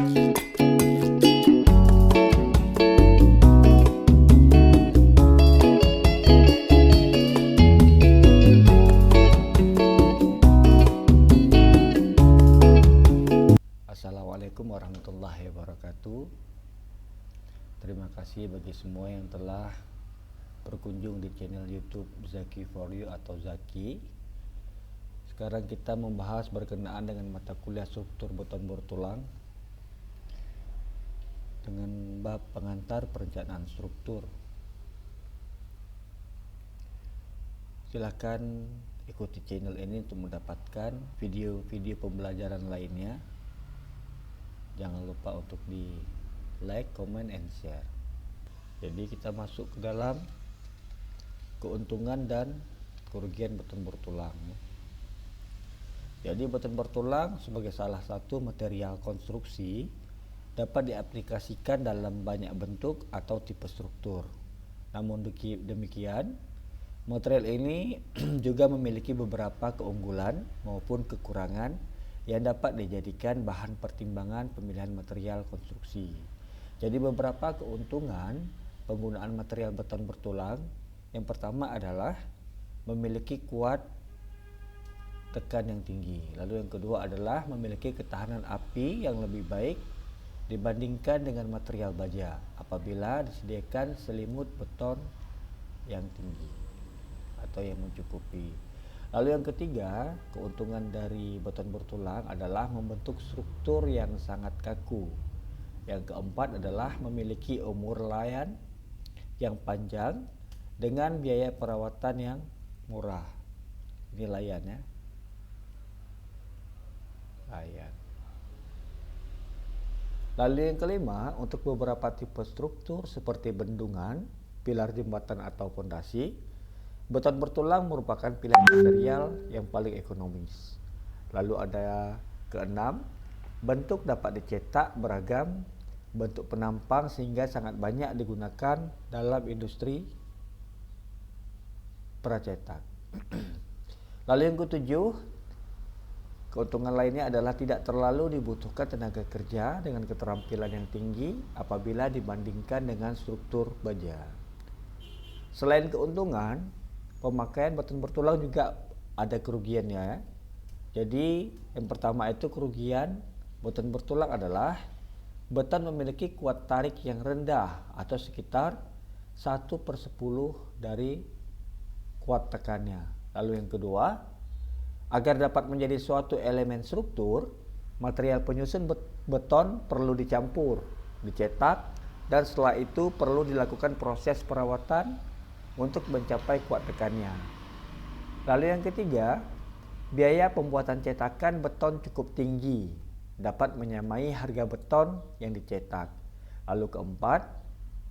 Assalamualaikum warahmatullahi wabarakatuh. Terima kasih bagi semua yang telah berkunjung di channel YouTube Zaki for You atau Zaki. Sekarang kita membahas berkenaan dengan mata kuliah struktur beton bertulang dengan bab pengantar perencanaan struktur. Silakan ikuti channel ini untuk mendapatkan video-video pembelajaran lainnya. Jangan lupa untuk di like, comment, and share. Jadi kita masuk ke dalam keuntungan dan kerugian beton bertulang. Jadi beton bertulang sebagai salah satu material konstruksi dapat diaplikasikan dalam banyak bentuk atau tipe struktur. Namun demikian, material ini juga memiliki beberapa keunggulan maupun kekurangan yang dapat dijadikan bahan pertimbangan pemilihan material konstruksi. Jadi beberapa keuntungan penggunaan material beton bertulang. Yang pertama adalah memiliki kuat tekan yang tinggi. Lalu yang kedua adalah memiliki ketahanan api yang lebih baik dibandingkan dengan material baja apabila disediakan selimut beton yang tinggi atau yang mencukupi. Lalu yang ketiga, keuntungan dari beton bertulang adalah membentuk struktur yang sangat kaku. Yang keempat adalah memiliki umur layan yang panjang dengan biaya perawatan yang murah. Ini layan ya. Layan. Lalu yang kelima, untuk beberapa tipe struktur seperti bendungan, pilar jembatan atau fondasi, beton bertulang merupakan pilihan material yang paling ekonomis. Lalu ada keenam, bentuk dapat dicetak beragam bentuk penampang sehingga sangat banyak digunakan dalam industri pracetak. Lalu yang ketujuh, keuntungan lainnya adalah tidak terlalu dibutuhkan tenaga kerja dengan keterampilan yang tinggi apabila dibandingkan dengan struktur baja. Selain keuntungan, pemakaian beton bertulang juga ada kerugiannya. Jadi yang pertama itu kerugian beton bertulang adalah beton memiliki kuat tarik yang rendah atau sekitar 1/10 dari kuat tekannya. Lalu yang kedua, agar dapat menjadi suatu elemen struktur, material penyusun beton perlu dicampur, dicetak, dan setelah itu perlu dilakukan proses perawatan untuk mencapai kuat tekannya. Lalu yang ketiga, biaya pembuatan cetakan beton cukup tinggi, dapat menyamai harga beton yang dicetak. Lalu keempat,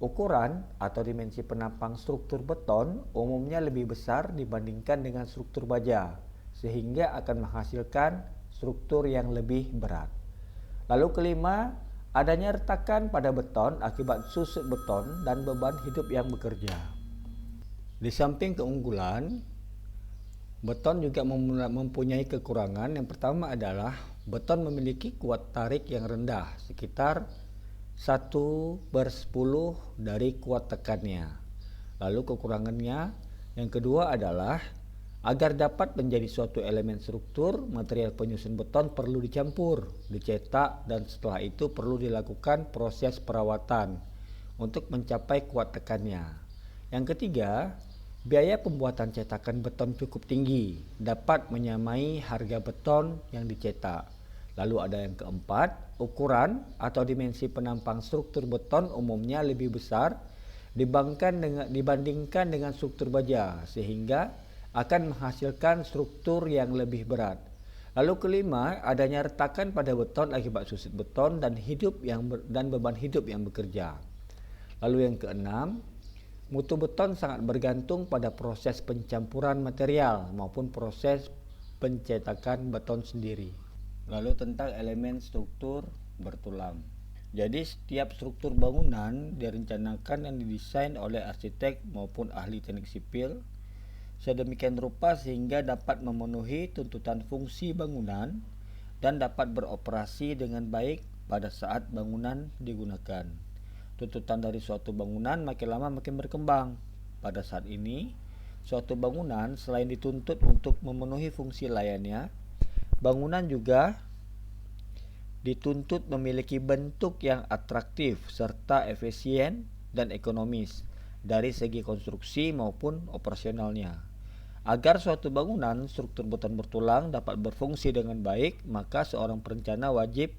ukuran atau dimensi penampang struktur beton umumnya lebih besar dibandingkan dengan struktur baja, sehingga akan menghasilkan struktur yang lebih berat. Lalu kelima, adanya retakan pada beton akibat susut beton dan beban hidup yang bekerja. Di samping keunggulan, beton juga mempunyai kekurangan. Yang pertama adalah beton memiliki kuat tarik yang rendah, sekitar 1/10 dari kuat tekannya. Lalu kekurangannya yang kedua adalah agar dapat menjadi suatu elemen struktur, material penyusun beton perlu dicampur, dicetak, dan setelah itu perlu dilakukan proses perawatan untuk mencapai kuat tekannya. Yang ketiga, biaya pembuatan cetakan beton cukup tinggi, dapat menyamai harga beton yang dicetak. Lalu ada yang keempat, ukuran atau dimensi penampang struktur beton umumnya lebih besar dibandingkan dengan struktur baja, sehingga akan menghasilkan struktur yang lebih berat. Lalu kelima, adanya retakan pada beton akibat susut beton dan beban hidup yang bekerja. Lalu yang keenam, mutu beton sangat bergantung pada proses pencampuran material maupun proses pencetakan beton sendiri. Lalu tentang elemen struktur bertulang. Jadi setiap struktur bangunan direncanakan dan didesain oleh arsitek maupun ahli teknik sipil sedemikian rupa sehingga dapat memenuhi tuntutan fungsi bangunan dan dapat beroperasi dengan baik pada saat bangunan digunakan. Tuntutan dari suatu bangunan makin lama makin berkembang. Pada saat ini, suatu bangunan selain dituntut untuk memenuhi fungsi layannya, bangunan juga dituntut memiliki bentuk yang atraktif serta efisien dan ekonomis dari segi konstruksi maupun operasionalnya. Agar suatu bangunan struktur beton bertulang dapat berfungsi dengan baik, maka seorang perencana wajib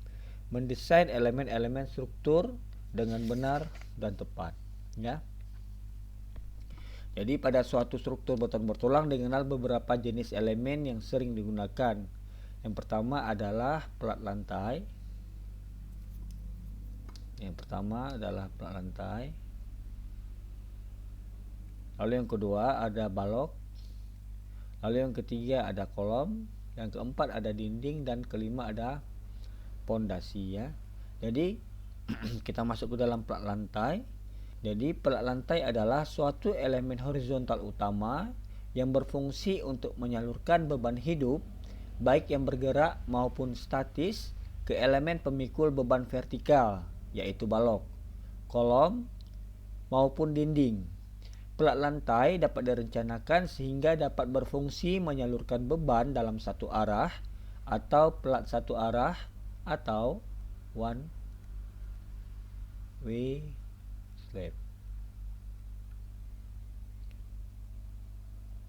mendesain elemen-elemen struktur dengan benar dan tepat, ya. Jadi pada suatu struktur beton bertulang dikenal beberapa jenis elemen yang sering digunakan. Yang pertama adalah pelat lantai. Lalu yang kedua ada balok. Lalu yang ketiga ada kolom. Yang keempat ada dinding, dan kelima ada pondasi, ya. Jadi kita masuk ke dalam pelat lantai. Jadi pelat lantai adalah suatu elemen horizontal utama yang berfungsi untuk menyalurkan beban hidup baik yang bergerak maupun statis ke elemen pemikul beban vertikal, yaitu balok, kolom maupun dinding. Pelat lantai dapat direncanakan sehingga dapat berfungsi menyalurkan beban dalam satu arah atau pelat satu arah atau one way slab.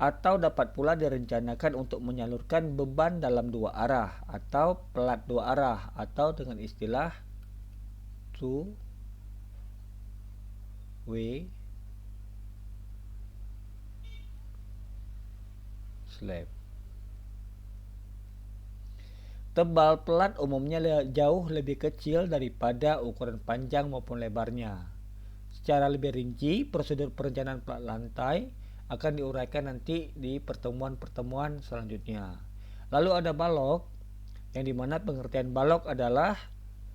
Atau dapat pula direncanakan untuk menyalurkan beban dalam dua arah atau pelat dua arah, atau dengan istilah two way slab. Tebal pelat umumnya jauh lebih kecil daripada ukuran panjang maupun lebarnya. Secara lebih rinci, prosedur perencanaan pelat lantai akan diuraikan nanti di pertemuan-pertemuan selanjutnya. Lalu ada balok, yang dimana pengertian balok adalah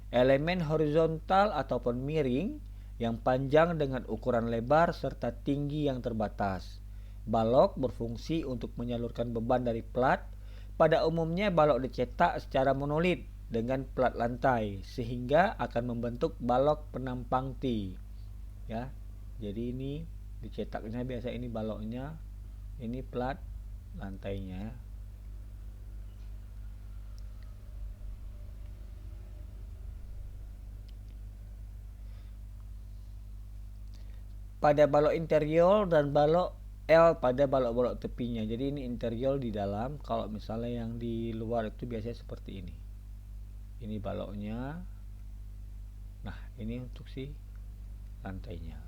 elemen horizontal ataupun miring yang panjang dengan ukuran lebar serta tinggi yang terbatas. Balok berfungsi untuk menyalurkan beban dari pelat. Pada umumnya balok dicetak secara monolit dengan pelat lantai sehingga akan membentuk balok penampang T, ya. Jadi ini dicetaknya biasa, ini baloknya, ini pelat lantainya. Pada balok interior dan balok L pada balok-balok tepinya. Jadi ini interior di dalam, kalau misalnya yang di luar itu biasanya seperti ini. Ini baloknya. Nah, ini untuk si lantainya.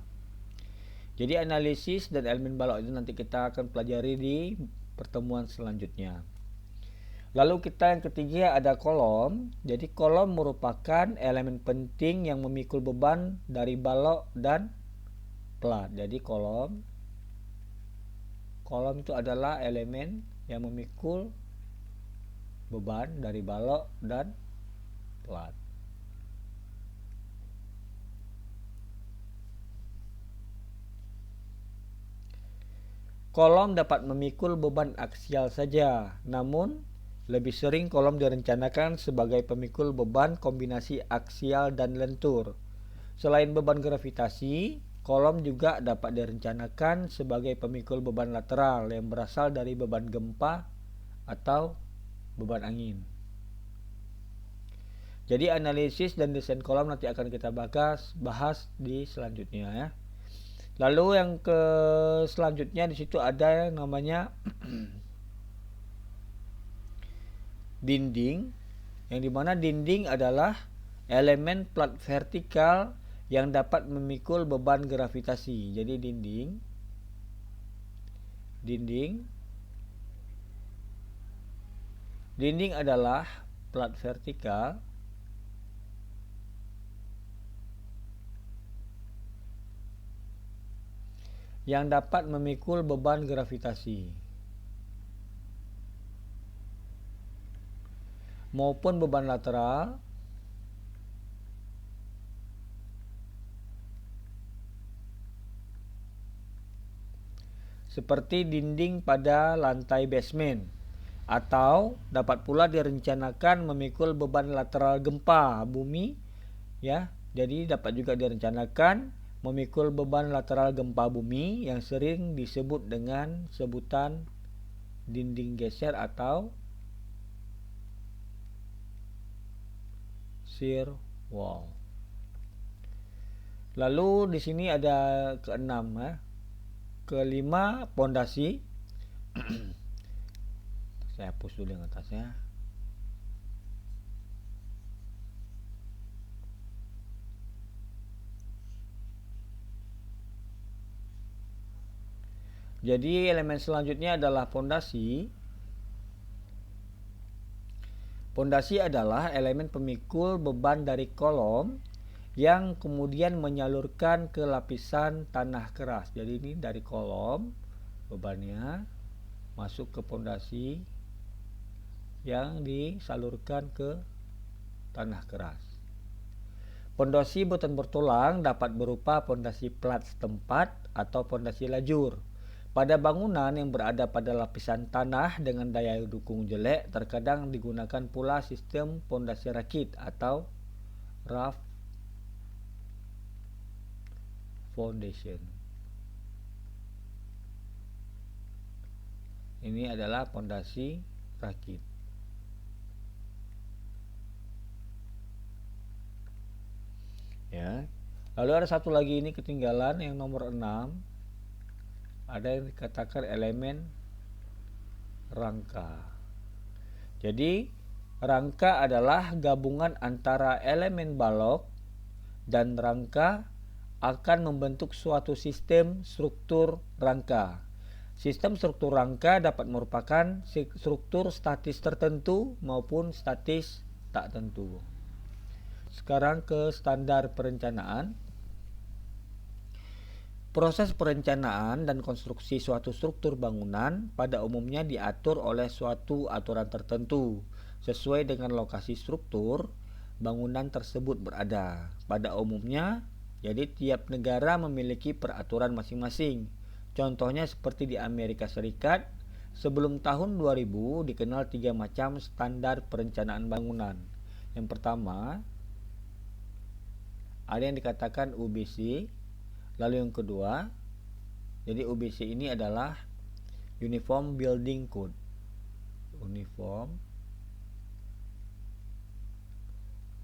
Jadi analisis dan elemen balok itu nanti kita akan pelajari di pertemuan selanjutnya. Lalu kita yang ketiga ada kolom. Jadi kolom merupakan elemen penting yang memikul beban dari balok dan pelat. Jadi kolom itu adalah elemen yang memikul beban dari balok dan pelat. Kolom dapat memikul beban aksial saja, namun lebih sering kolom direncanakan sebagai pemikul beban kombinasi aksial dan lentur. Selain beban gravitasi, kolom juga dapat direncanakan sebagai pemikul beban lateral yang berasal dari beban gempa atau beban angin. Jadi analisis dan desain kolom nanti akan kita bahas di selanjutnya, ya. Lalu yang ke selanjutnya di situ ada yang namanya dinding, yang dimana dinding adalah elemen plat vertikal yang dapat memikul beban gravitasi. Jadi dinding adalah plat vertikal yang dapat memikul beban gravitasi maupun beban lateral seperti dinding pada lantai basement, atau dapat pula direncanakan memikul beban lateral gempa bumi Ya, jadi dapat juga direncanakan memikul beban lateral gempa bumi yang sering disebut dengan sebutan dinding geser atau shear wall. Lalu di sini ada keenam ya. Kelima, pondasi. Saya hapus dulu yang atasnya. Jadi elemen selanjutnya adalah pondasi. Pondasi adalah elemen pemikul beban dari kolom yang kemudian menyalurkan ke lapisan tanah keras. Jadi ini dari kolom bebannya masuk ke pondasi yang disalurkan ke tanah keras. Pondasi beton bertulang dapat berupa pondasi plat setempat atau pondasi lajur. Pada bangunan yang berada pada lapisan tanah dengan daya dukung jelek, terkadang digunakan pula sistem pondasi rakit atau rough foundation. Ini adalah pondasi rakit. Ya. Lalu ada satu lagi ini ketinggalan yang nomor 6. Ada yang dikatakan elemen rangka. Jadi rangka adalah gabungan antara elemen balok dan rangka akan membentuk suatu sistem struktur rangka. Sistem struktur rangka dapat merupakan struktur statis tertentu maupun statis tak tentu. Sekarang ke standar perencanaan. Proses perencanaan dan konstruksi suatu struktur bangunan pada umumnya diatur oleh suatu aturan tertentu. Sesuai dengan lokasi struktur bangunan tersebut berada. Pada umumnya, jadi tiap negara memiliki peraturan masing-masing. Contohnya seperti di Amerika Serikat, sebelum tahun 2000 dikenal 3 macam standar perencanaan bangunan. Yang pertama, ada yang dikatakan UBC. Lalu yang kedua, jadi UBC ini adalah Uniform Building Code. Uniform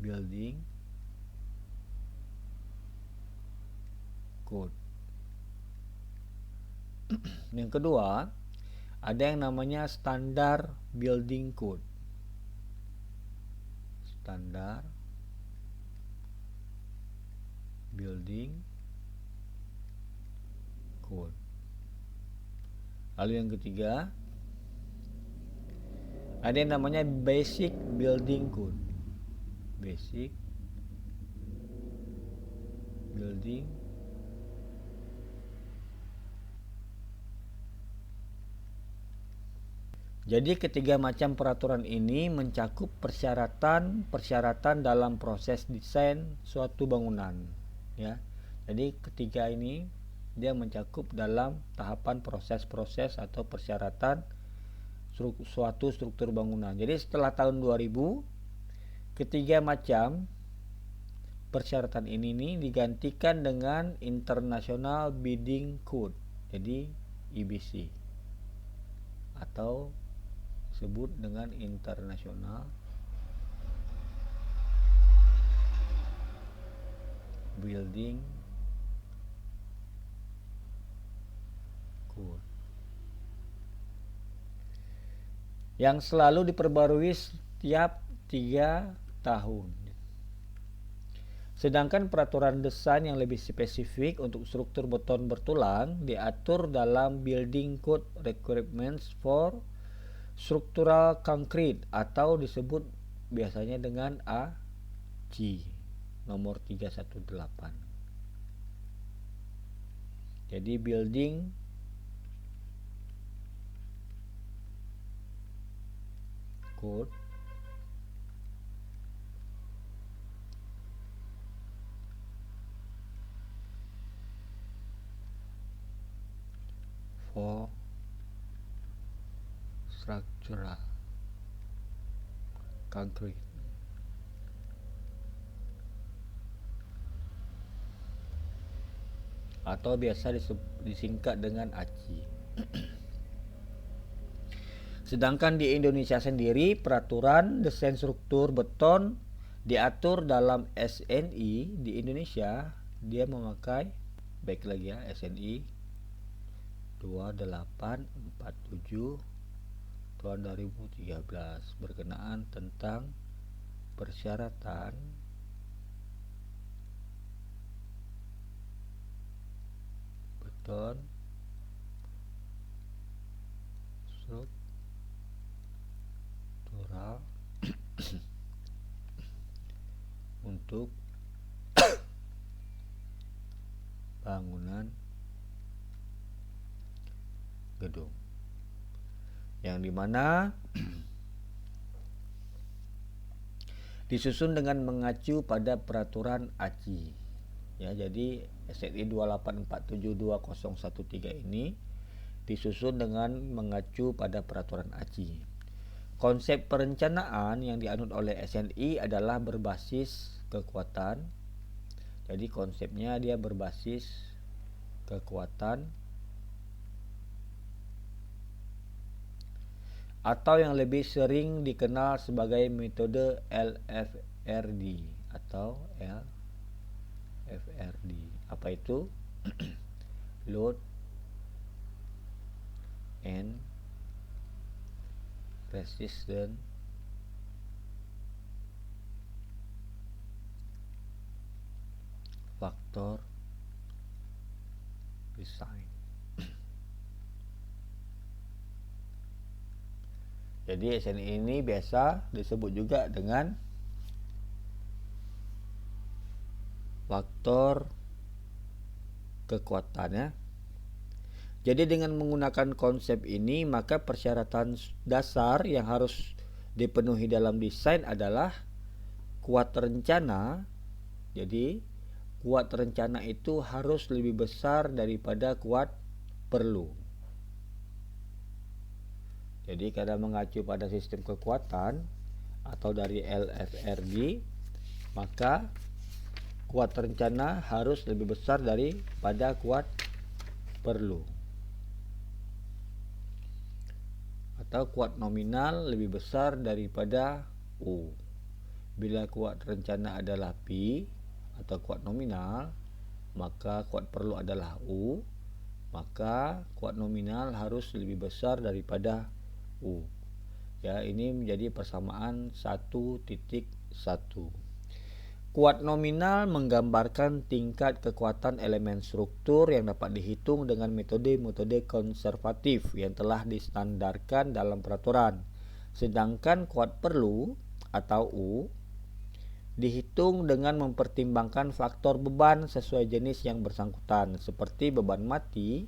Building Code. Yang kedua, ada yang namanya Standar Building Code. Standar Building Code. Lalu yang ketiga, ada yang namanya Basic Building Code. Basic Building Jadi ketiga macam peraturan ini mencakup persyaratan dalam proses desain suatu bangunan, ya. Jadi ketiga ini dia mencakup dalam tahapan proses-proses atau persyaratan suatu struktur bangunan. Jadi setelah tahun 2000, ketiga macam persyaratan ini digantikan dengan International Building Code. Jadi IBC atau disebut dengan International Building Code yang selalu diperbarui setiap 3 tahun. Sedangkan peraturan desain yang lebih spesifik untuk struktur beton bertulang diatur dalam Building Code Requirements for Structural Concrete atau disebut biasanya dengan AG nomor 318. Jadi Building Code for Structural Concrete. atau biasa disingkat dengan ACI. Sedangkan di Indonesia sendiri, peraturan desain struktur beton diatur dalam SNI di Indonesia. Dia memakai, baik lagi ya, SNI 2847 tahun 2013 berkenaan tentang persyaratan beton struktural untuk bangunan gedung, yang dimana disusun dengan mengacu pada peraturan ACI. Ya, jadi SNI 28472013 ini disusun dengan mengacu pada peraturan ACI. Konsep perencanaan yang dianut oleh SNI adalah berbasis kekuatan. Jadi konsepnya dia berbasis kekuatan, atau yang lebih sering dikenal sebagai metode LFRD atau LFRD. Apa itu? Load and Resistance Factor Design. Jadi SNI ini biasa disebut juga dengan faktor kekuatan ya. Jadi dengan menggunakan konsep ini, maka persyaratan dasar yang harus dipenuhi dalam desain adalah kuat rencana. Jadi kuat rencana itu harus lebih besar daripada kuat perlu. Jadi karena mengacu pada sistem kekuatan atau dari LFRD, maka kuat rencana harus lebih besar daripada kuat perlu. Atau kuat nominal lebih besar daripada U. Bila kuat rencana adalah P atau kuat nominal, maka kuat perlu adalah U, maka kuat nominal harus lebih besar daripada U. Ya, ini menjadi persamaan 1.1. Kuat nominal menggambarkan tingkat kekuatan elemen struktur yang dapat dihitung dengan metode-metode konservatif yang telah distandarkan dalam peraturan. Sedangkan kuat perlu atau U dihitung dengan mempertimbangkan faktor beban sesuai jenis yang bersangkutan, seperti beban mati,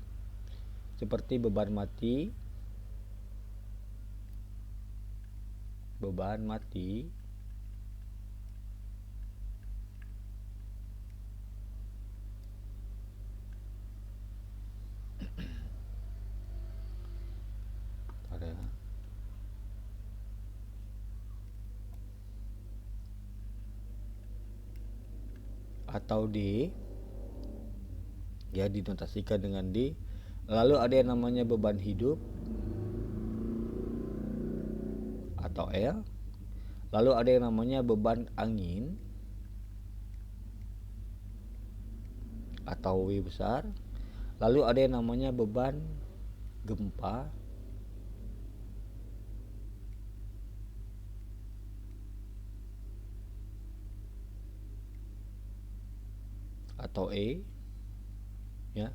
atau D, ya dinotasikan dengan D. Lalu ada yang namanya beban hidup atau L. Lalu ada yang namanya beban angin atau W besar. Lalu ada yang namanya beban gempa atau E, ya.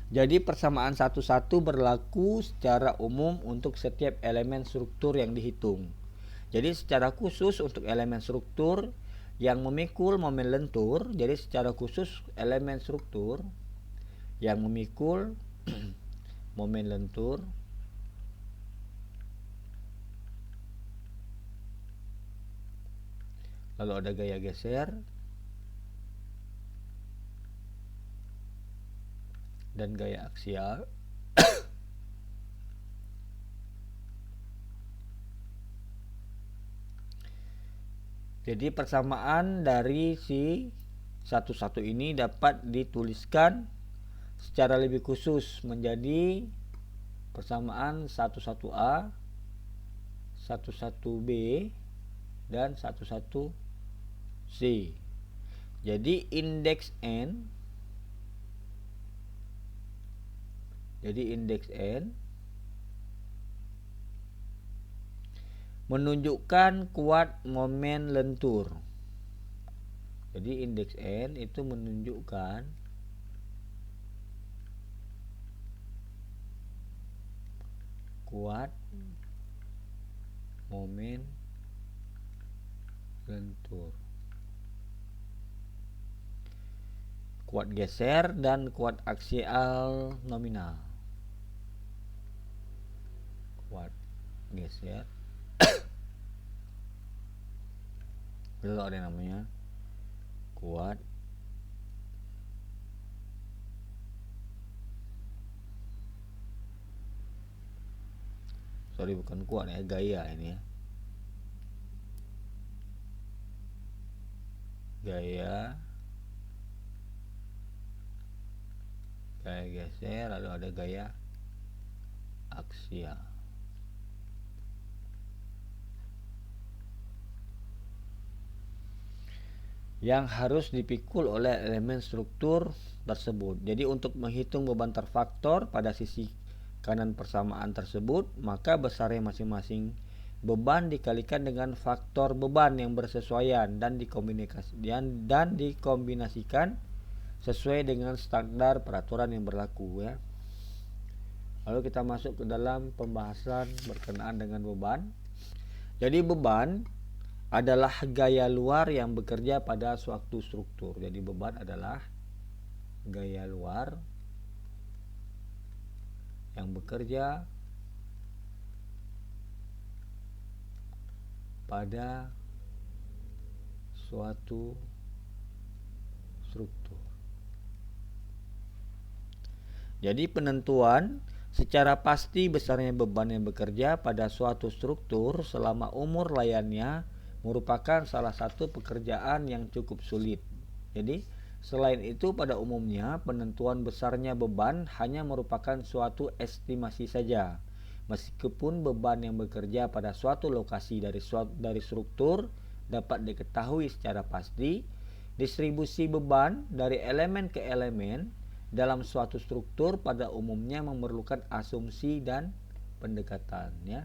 Jadi persamaan satu-satu berlaku secara umum untuk setiap elemen struktur yang dihitung. Jadi secara khusus untuk elemen struktur yang memikul momen lentur, jadi secara khusus elemen struktur yang memikul momen lentur lalu ada gaya geser dan gaya aksial. Jadi persamaan dari si satu-satu ini dapat dituliskan secara lebih khusus menjadi persamaan 11A, 11B, dan 11C. Jadi indeks N menunjukkan kuat momen lentur. Jadi indeks N itu menunjukkan kuat momen lentur, kuat geser dan kuat aksial nominal. Kuat geser itu ada namanya kuat bukan kuat ya, gaya ini ya, gaya geser, lalu ada gaya aksial. Yang harus dipikul oleh elemen struktur tersebut. Jadi untuk menghitung beban terfaktor pada sisi kanan persamaan tersebut, maka besarnya masing-masing beban dikalikan dengan faktor beban yang bersesuaian dan dikombinasikan sesuai dengan standar peraturan yang berlaku ya. Lalu kita masuk ke dalam pembahasan berkenaan dengan beban. Jadi beban adalah gaya luar yang bekerja pada suatu struktur. Jadi beban adalah gaya luar yang bekerja pada suatu struktur. Jadi penentuan secara pasti besarnya beban yang bekerja pada suatu struktur selama umur layannya merupakan salah satu pekerjaan yang cukup sulit. Jadi selain itu pada umumnya penentuan besarnya beban hanya merupakan suatu estimasi saja. Meskipun beban yang bekerja pada suatu lokasi dari struktur dapat diketahui secara pasti, distribusi beban dari elemen ke elemen dalam suatu struktur pada umumnya memerlukan asumsi dan pendekatan ya.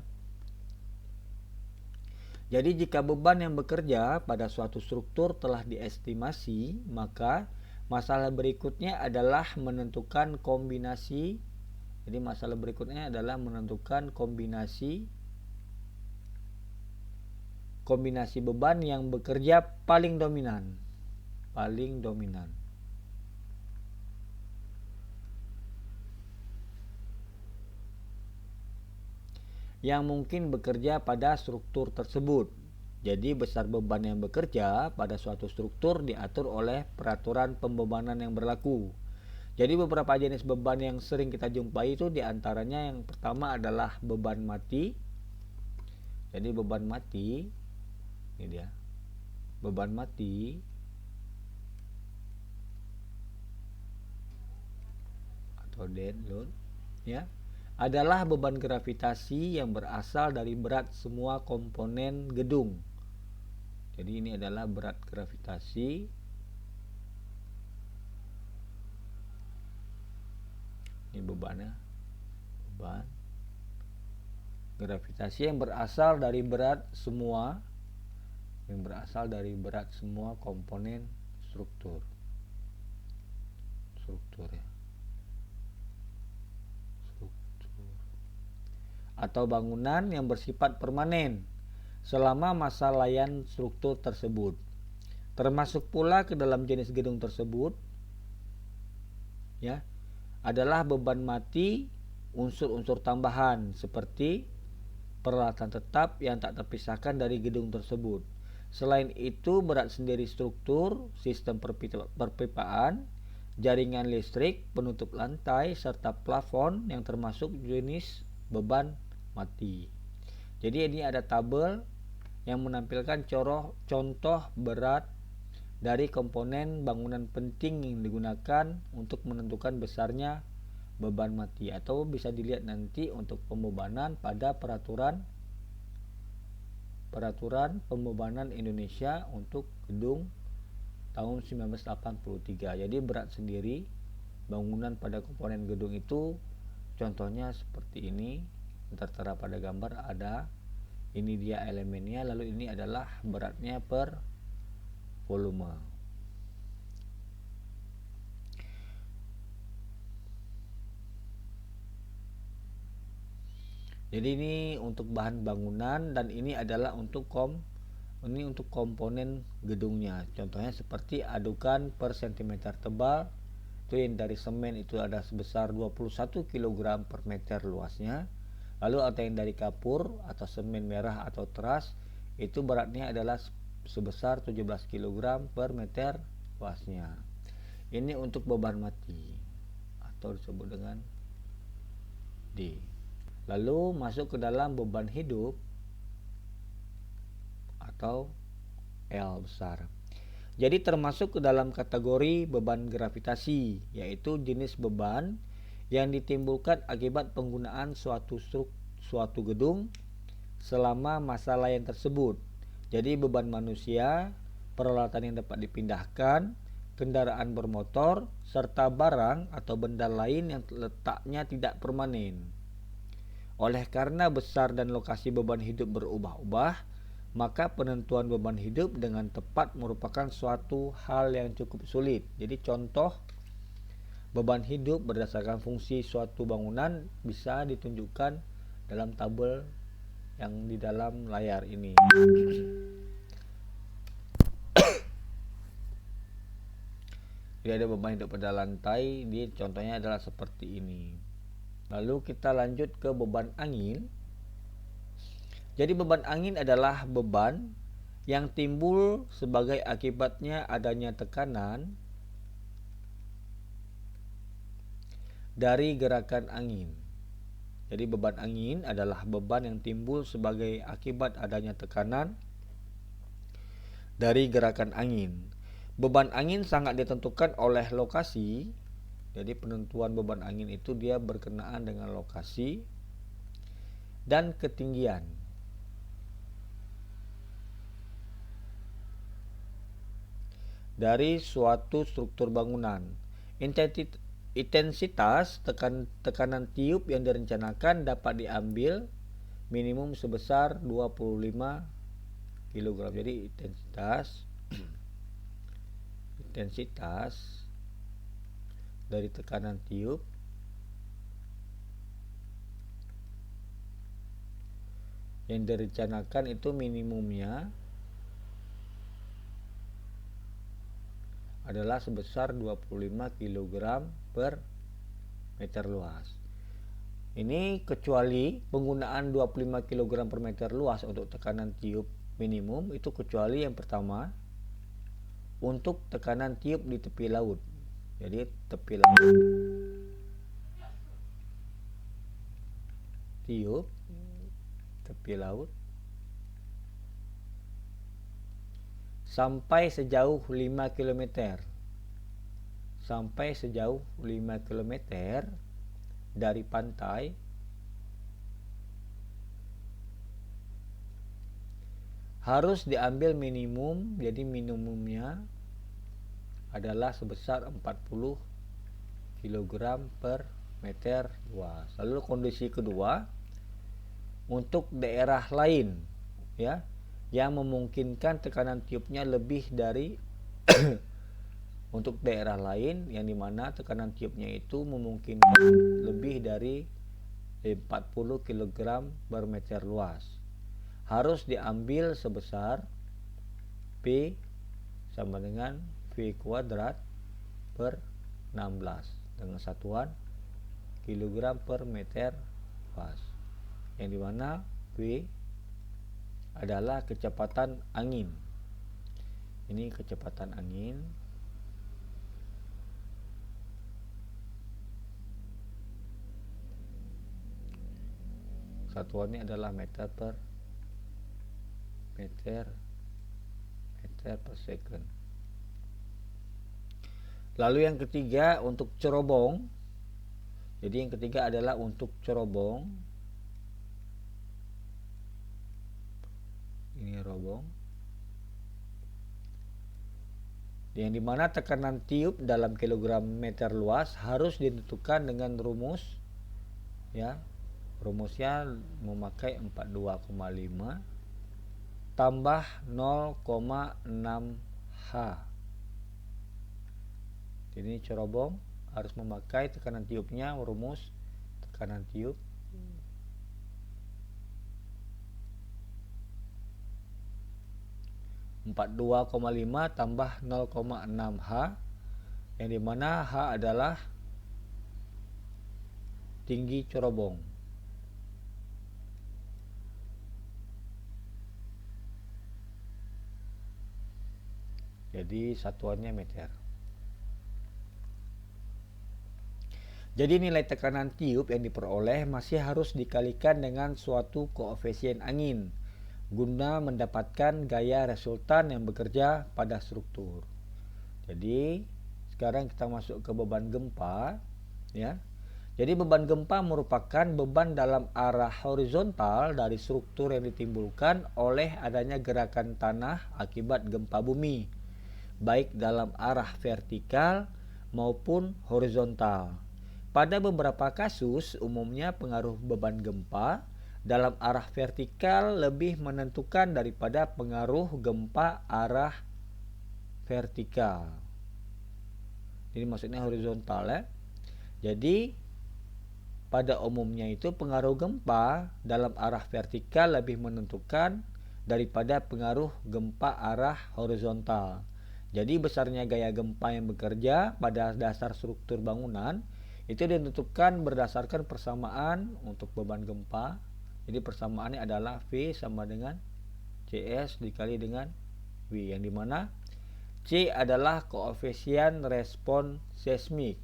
Jadi jika beban yang bekerja pada suatu struktur telah diestimasi, maka masalah berikutnya adalah menentukan kombinasi. Jadi masalah berikutnya adalah menentukan kombinasi beban yang bekerja paling dominan. Yang mungkin bekerja pada struktur tersebut. Jadi besar beban yang bekerja pada suatu struktur diatur oleh peraturan pembebanan yang berlaku. Jadi beberapa jenis beban yang sering kita jumpai itu diantaranya yang pertama adalah beban mati. Jadi beban mati, ini dia, beban mati atau dead load, ya, adalah beban gravitasi yang berasal dari berat semua komponen gedung. Jadi ini adalah berat gravitasi ini bebannya, beban gravitasi yang berasal dari berat semua komponen struktur ya, atau bangunan yang bersifat permanen selama masa layan struktur tersebut. Termasuk pula ke dalam jenis gedung tersebut ya adalah beban mati unsur-unsur tambahan seperti peralatan tetap yang tak terpisahkan dari gedung tersebut. Selain itu, berat sendiri struktur, sistem perpipaan, jaringan listrik, penutup lantai, serta plafon yang termasuk jenis beban mati. Jadi ini ada tabel yang menampilkan contoh berat dari komponen bangunan penting yang digunakan untuk menentukan besarnya beban mati, atau bisa dilihat nanti untuk pembebanan pada peraturan pembebanan Indonesia untuk gedung tahun 1983. Jadi berat sendiri bangunan pada komponen gedung itu contohnya seperti ini, tertera pada gambar ada, ini dia elemennya, lalu ini adalah beratnya per volume. Jadi ini untuk bahan bangunan dan ini adalah untuk komponen gedungnya. Contohnya seperti adukan per cm tebal, itu yang dari semen itu ada sebesar 21 kg per meter luasnya. Lalu ada yang dari kapur atau semen merah atau teras, itu beratnya adalah sebesar 17 kg per meter luasnya. Ini untuk beban mati atau disebut dengan D. Lalu masuk ke dalam beban hidup atau L besar. Jadi termasuk ke dalam kategori beban gravitasi, yaitu jenis beban yang ditimbulkan akibat penggunaan suatu gedung selama masa layan tersebut. Jadi beban manusia, peralatan yang dapat dipindahkan, kendaraan bermotor, serta barang atau benda lain yang letaknya tidak permanen. Oleh karena besar dan lokasi beban hidup berubah-ubah, maka penentuan beban hidup dengan tepat merupakan suatu hal yang cukup sulit. Jadi contoh beban hidup berdasarkan fungsi suatu bangunan bisa ditunjukkan dalam tabel yang di dalam layar ini. Jadi ada beban hidup pada lantai, contohnya adalah seperti ini. Lalu kita lanjut ke beban angin. Jadi beban angin adalah beban yang timbul sebagai akibatnya adanya tekanan dari gerakan angin. Jadi beban angin adalah beban yang timbul sebagai akibat adanya tekanan dari gerakan angin. Beban angin sangat ditentukan oleh lokasi. Jadi penentuan beban angin itu dia berkenaan dengan lokasi dan ketinggian. Dari suatu struktur bangunan. Intensitas tekanan tiup yang direncanakan dapat diambil minimum sebesar 25 kg. Jadi intensitas dari tekanan tiup yang direncanakan itu minimumnya adalah sebesar 25 kg per meter luas. Ini kecuali penggunaan 25 kg per meter luas untuk tekanan tiup minimum, itu kecuali yang pertama untuk tekanan tiup di tepi laut. Jadi tepi laut, tiup tepi laut sampai sejauh 5 km. Sampai sejauh 5 km dari pantai harus diambil minimum. Jadi minimumnya adalah sebesar 40 kg per meter luas. Lalu kondisi kedua, untuk daerah lain ya yang memungkinkan tekanan tiupnya lebih dari untuk daerah lain yang dimana tekanan tiupnya itu memungkinkan lebih dari 40 kg per meter luas, harus diambil sebesar P sama dengan V kuadrat per 16 dengan satuan kilogram per meter luas, yang dimana V adalah kecepatan angin. Ini kecepatan angin. Satuannya adalah meter per second. Lalu yang ketiga untuk cerobong. Jadi yang ketiga adalah untuk cerobong. Ini robong. Yang dimana tekanan tiup dalam kilogram meter luas harus ditentukan dengan rumus, ya. Rumusnya memakai 42,5 tambah 0,6 H. Ini cerobong harus memakai tekanan tiupnya, rumus tekanan tiup (42,5 tambah 0,6 H), yang dimana H adalah tinggi cerobong. Jadi satuannya meter. Jadi nilai tekanan tiup yang diperoleh masih harus dikalikan dengan suatu koefisien angin guna mendapatkan gaya resultan yang bekerja pada struktur. Jadi sekarang kita masuk ke beban gempa, ya. Jadi beban gempa merupakan beban dalam arah horizontal dari struktur yang ditimbulkan oleh adanya gerakan tanah akibat gempa bumi, baik dalam arah vertikal maupun horizontal. Pada beberapa kasus, umumnya pengaruh beban gempa dalam arah vertikal lebih menentukan daripada pengaruh gempa arah vertikal. Ini maksudnya horizontal, ya. Jadi pada umumnya itu pengaruh gempa dalam arah vertikal lebih menentukan daripada pengaruh gempa arah horizontal. Jadi besarnya gaya gempa yang bekerja pada dasar struktur bangunan itu ditentukan berdasarkan persamaan untuk beban gempa. Jadi persamaannya adalah V sama dengan CS dikali dengan W, yang dimana C adalah koefisien respon seismik.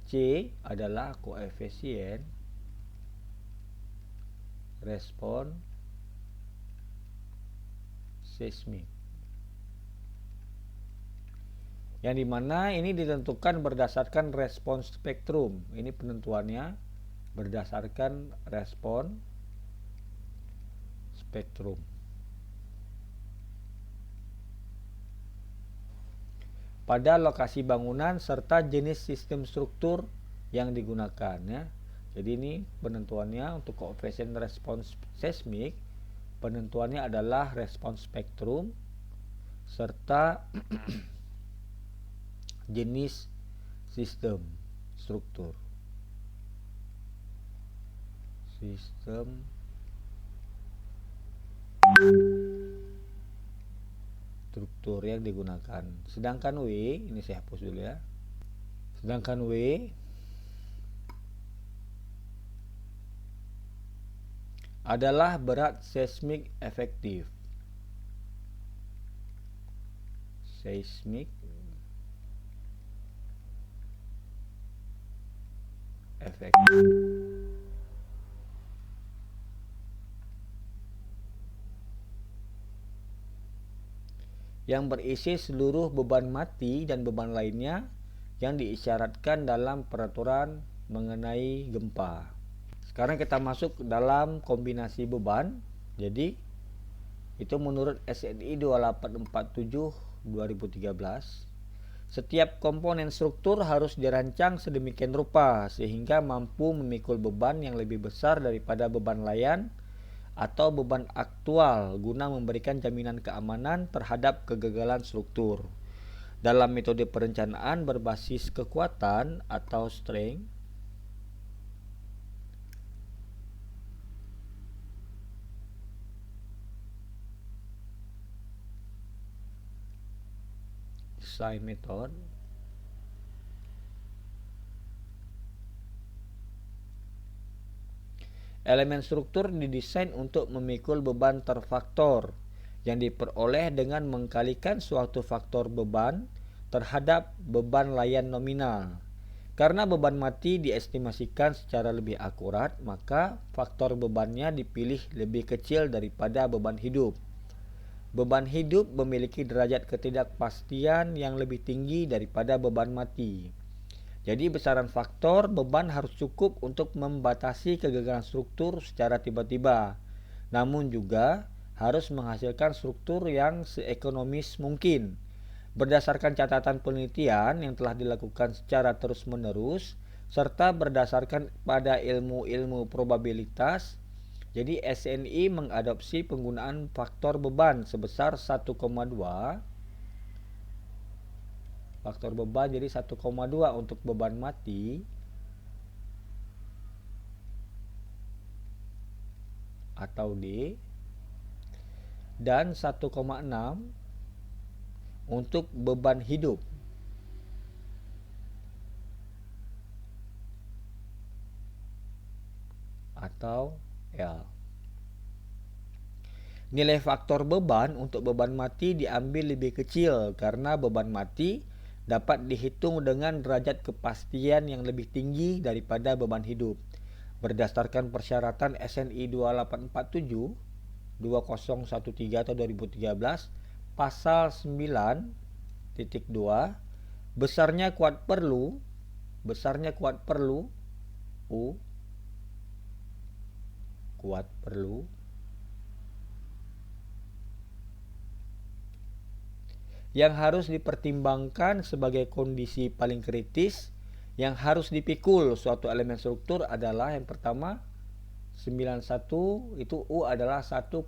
C adalah koefisien respon seismik, yang dimana ini ditentukan berdasarkan respon spektrum. Ini penentuannya berdasarkan respon spektrum. Pada lokasi bangunan serta jenis sistem struktur yang digunakan, ya. Jadi ini penentuannya untuk koefisien respons seismik, penentuannya adalah respons spektrum serta jenis sistem struktur. Sistem struktur yang digunakan. Sedangkan W, ini saya hapus dulu, ya. Sedangkan W adalah berat seismik efektif. Seismik efektif. Yang berisi seluruh beban mati dan beban lainnya yang diisyaratkan dalam peraturan mengenai gempa. Sekarang kita masuk dalam kombinasi beban. Jadi itu menurut SNI 2847/2013, setiap komponen struktur harus dirancang sedemikian rupa sehingga mampu memikul beban yang lebih besar daripada beban layan atau beban aktual guna memberikan jaminan keamanan terhadap kegagalan struktur. Dalam metode perencanaan berbasis kekuatan atau strength, design method, elemen struktur didesain untuk memikul beban terfaktor yang diperoleh dengan mengkalikan suatu faktor beban terhadap beban layan nominal. Karena beban mati diestimasikan secara lebih akurat, maka faktor bebannya dipilih lebih kecil daripada beban hidup. Beban hidup memiliki derajat ketidakpastian yang lebih tinggi daripada beban mati. Jadi besaran faktor beban harus cukup untuk membatasi kegagalan struktur secara tiba-tiba. Namun juga harus menghasilkan struktur yang seekonomis mungkin. Berdasarkan catatan penelitian yang telah dilakukan secara terus-menerus serta berdasarkan pada ilmu-ilmu probabilitas, jadi SNI mengadopsi penggunaan faktor beban sebesar 1,2. Faktor beban jadi 1,2 untuk beban mati atau D, dan 1,6 untuk beban hidup atau L. Nilai faktor beban untuk beban mati diambil lebih kecil karena beban mati dapat dihitung dengan derajat kepastian yang lebih tinggi daripada beban hidup. Berdasarkan persyaratan SNI 2847 2013 atau 2013 pasal 9.2, besarnya kuat perlu U kuat perlu yang harus dipertimbangkan sebagai kondisi paling kritis yang harus dipikul suatu elemen struktur adalah yang pertama 91 itu U adalah 1,4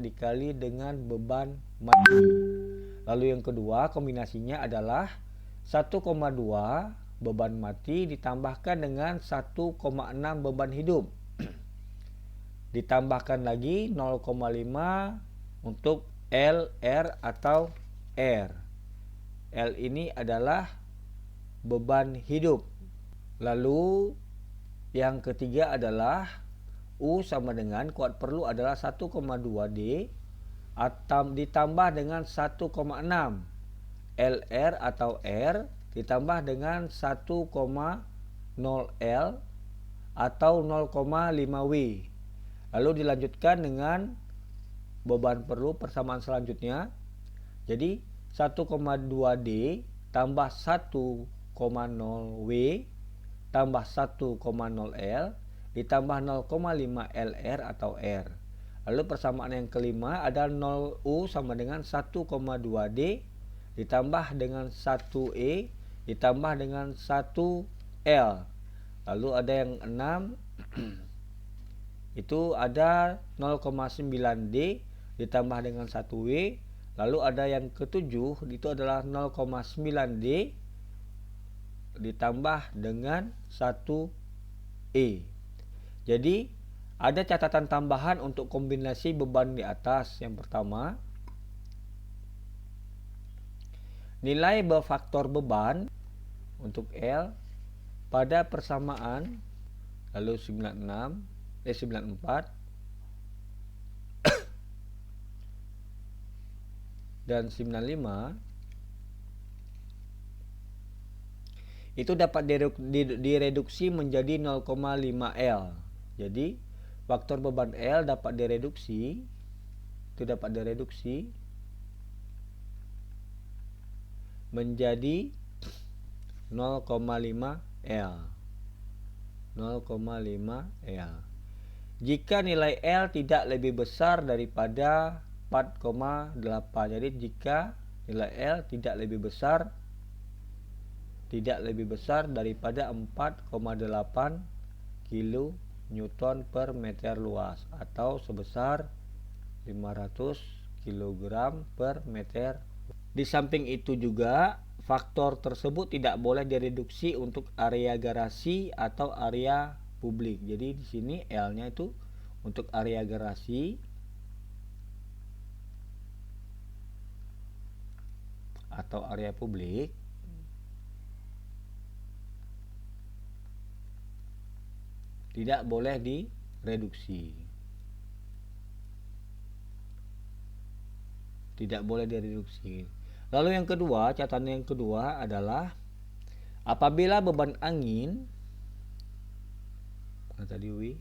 dikali dengan beban mati. Lalu yang kedua kombinasinya adalah 1,2 beban mati ditambahkan dengan 1,6 beban hidup. Ditambahkan lagi 0,5 untuk L, R atau R. L ini adalah beban hidup. Lalu yang ketiga adalah U sama dengan kuat perlu adalah 1,2 D ditambah dengan 1,6 LR atau R ditambah dengan 1,0 L atau 0,5 W. Lalu dilanjutkan dengan beban perlu persamaan selanjutnya. Jadi 1,2 D tambah 1,0 W tambah 1,0 L ditambah 0,5 LR atau R. Lalu persamaan yang kelima ada 0 U sama dengan 1,2 D ditambah dengan 1 E ditambah dengan 1 L. Lalu ada yang 6 itu ada 0,9 D ditambah dengan 1 W. Lalu ada yang ketujuh itu adalah 0,9 D ditambah dengan 1 E. Jadi ada catatan tambahan untuk kombinasi beban di atas. Yang pertama, nilai faktor beban untuk L pada persamaan lalu 94 dan 95 itu dapat direduksi menjadi 0,5 L. Jadi faktor beban L dapat direduksi menjadi 0,5 L. 0,5 L. Jika nilai L tidak lebih besar daripada 4,8. Jadi jika nilai L tidak lebih besar daripada 4,8 kilo Newton per meter luas atau sebesar 500 kg per meter. Di samping itu juga faktor tersebut tidak boleh direduksi untuk area garasi atau area publik. Jadi di sini L-nya itu untuk area garasi atau area publik. Tidak boleh direduksi. Lalu yang kedua, catatan yang kedua adalah apabila beban angin tadi W.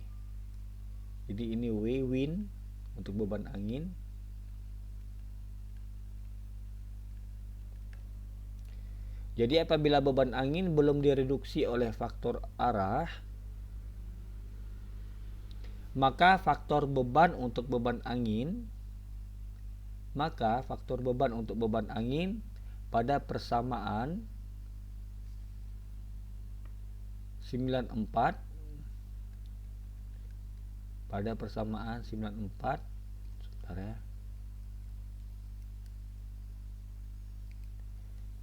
Jadi ini W wind untuk beban angin. Jadi apabila beban angin belum direduksi oleh faktor arah, maka faktor beban untuk beban angin pada persamaan 94 sebentar ya.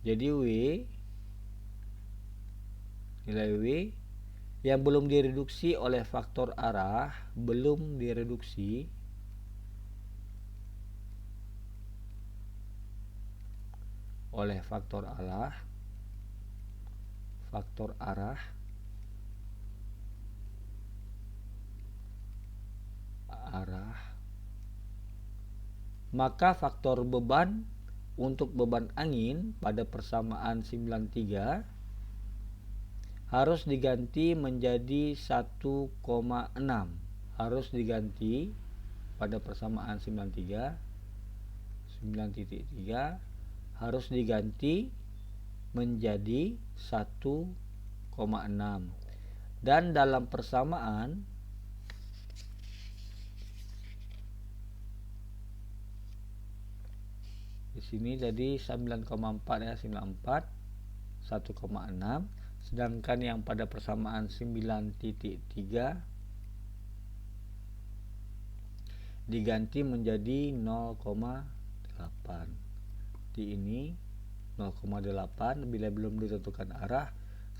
Jadi nilai W yang belum direduksi oleh faktor arah, faktor arah maka faktor beban untuk beban angin pada persamaan 93 harus diganti menjadi 1,6. Harus diganti pada persamaan 9.3 harus diganti menjadi 1,6. Dan dalam persamaan di sini jadi 9,4 ya, 94 1,6, sedangkan yang pada persamaan 9.3 diganti menjadi 0,8. Di ini 0,8 bila belum ditentukan arah,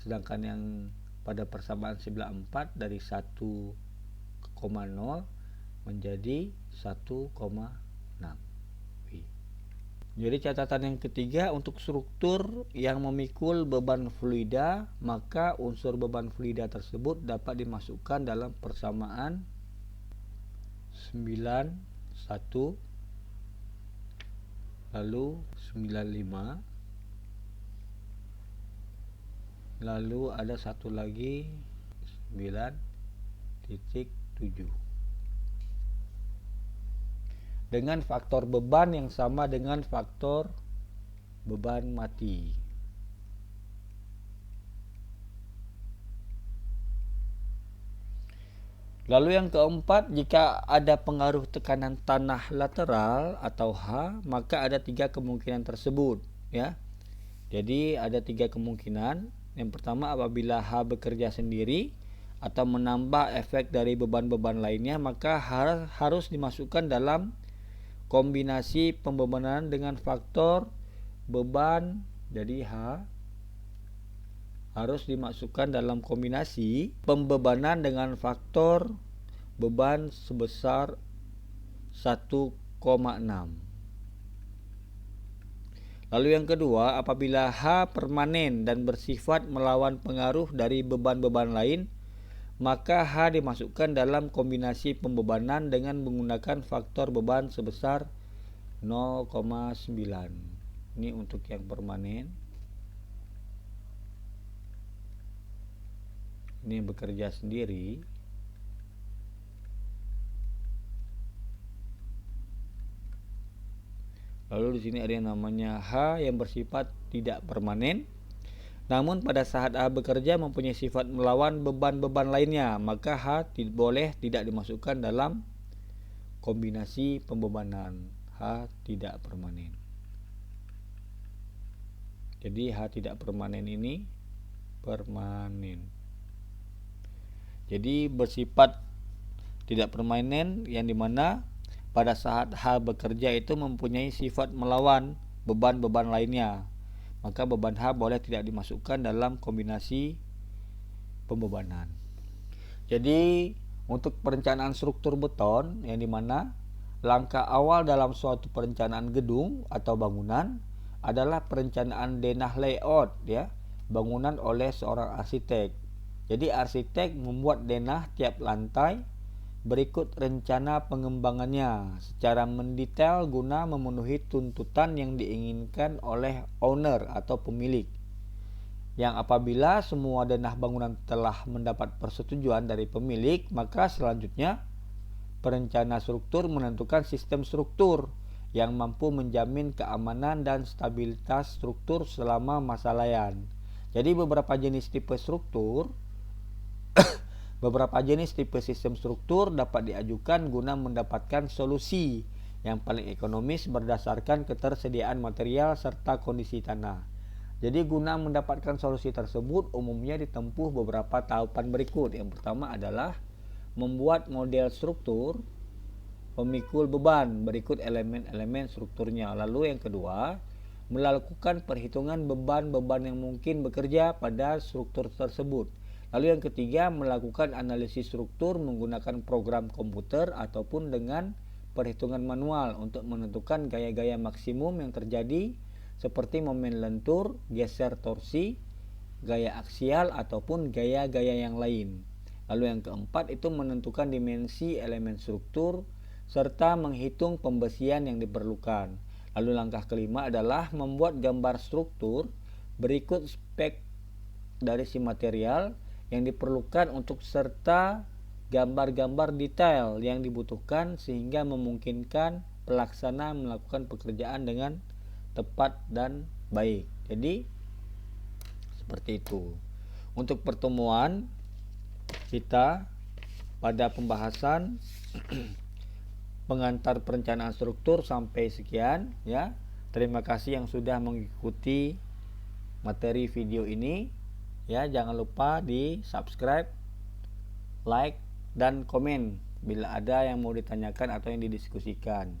sedangkan yang pada persamaan 94 dari 1,0 menjadi 1,6. Jadi catatan yang ketiga, untuk struktur yang memikul beban fluida, maka unsur beban fluida tersebut dapat dimasukkan dalam persamaan 91 lalu 95 lalu ada satu lagi 9.7 dengan faktor beban yang sama dengan faktor beban mati. Lalu yang keempat, jika ada pengaruh tekanan tanah lateral atau H, maka ada 3 kemungkinan tersebut ya. Jadi ada 3 kemungkinan. Yang pertama, apabila H bekerja sendiri atau menambah efek dari beban-beban lainnya, maka harus dimasukkan dalam kombinasi pembebanan dengan faktor beban. Jadi H harus dimasukkan dalam kombinasi pembebanan dengan faktor beban sebesar 1,6. Lalu yang kedua, apabila H permanen dan bersifat melawan pengaruh dari beban-beban lain, maka H dimasukkan dalam kombinasi pembebanan dengan menggunakan faktor beban sebesar 0,9. Ini untuk yang permanen. Ini bekerja sendiri. Lalu di sini ada yang namanya H yang bersifat tidak permanen. Namun pada saat H bekerja mempunyai sifat melawan beban-beban lainnya, maka H boleh tidak dimasukkan dalam kombinasi pembebanan. H tidak permanen. Jadi H tidak permanen ini permanen. Jadi bersifat tidak permanen yang dimana pada saat H bekerja itu mempunyai sifat melawan beban-beban lainnya, maka beban H boleh tidak dimasukkan dalam kombinasi pembebanan. Jadi untuk perencanaan struktur beton yang dimana langkah awal dalam suatu perencanaan gedung atau bangunan adalah perencanaan denah layout ya, bangunan oleh seorang arsitek. Jadi arsitek membuat denah tiap lantai berikut rencana pengembangannya secara mendetail guna memenuhi tuntutan yang diinginkan oleh owner atau pemilik. Yang apabila semua denah bangunan telah mendapat persetujuan dari pemilik, maka selanjutnya perencana struktur menentukan sistem struktur yang mampu menjamin keamanan dan stabilitas struktur selama masa layan. Jadi beberapa jenis tipe sistem struktur dapat diajukan guna mendapatkan solusi yang paling ekonomis berdasarkan ketersediaan material serta kondisi tanah. Jadi guna mendapatkan solusi tersebut umumnya ditempuh beberapa tahapan berikut. Yang pertama adalah membuat model struktur pemikul beban berikut elemen-elemen strukturnya. Lalu yang kedua, melakukan perhitungan beban-beban yang mungkin bekerja pada struktur tersebut. Lalu yang ketiga, melakukan analisis struktur menggunakan program komputer ataupun dengan perhitungan manual untuk menentukan gaya-gaya maksimum yang terjadi seperti momen lentur, geser torsi, gaya aksial ataupun gaya-gaya yang lain. Lalu yang keempat itu menentukan dimensi elemen struktur serta menghitung pembesian yang diperlukan. Lalu langkah kelima adalah membuat gambar struktur berikut spek dari si material yang diperlukan untuk serta gambar-gambar detail yang dibutuhkan sehingga memungkinkan pelaksana melakukan pekerjaan dengan tepat dan baik. Jadi seperti itu. Untuk pertemuan kita pada pembahasan pengantar perencanaan struktur sampai sekian ya. Terima kasih yang sudah mengikuti materi video ini ya. Jangan lupa di subscribe, like dan komen bila ada yang mau ditanyakan atau yang didiskusikan.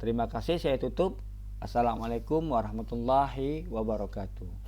Terima kasih, saya tutup. Assalamualaikum warahmatullahi wabarakatuh.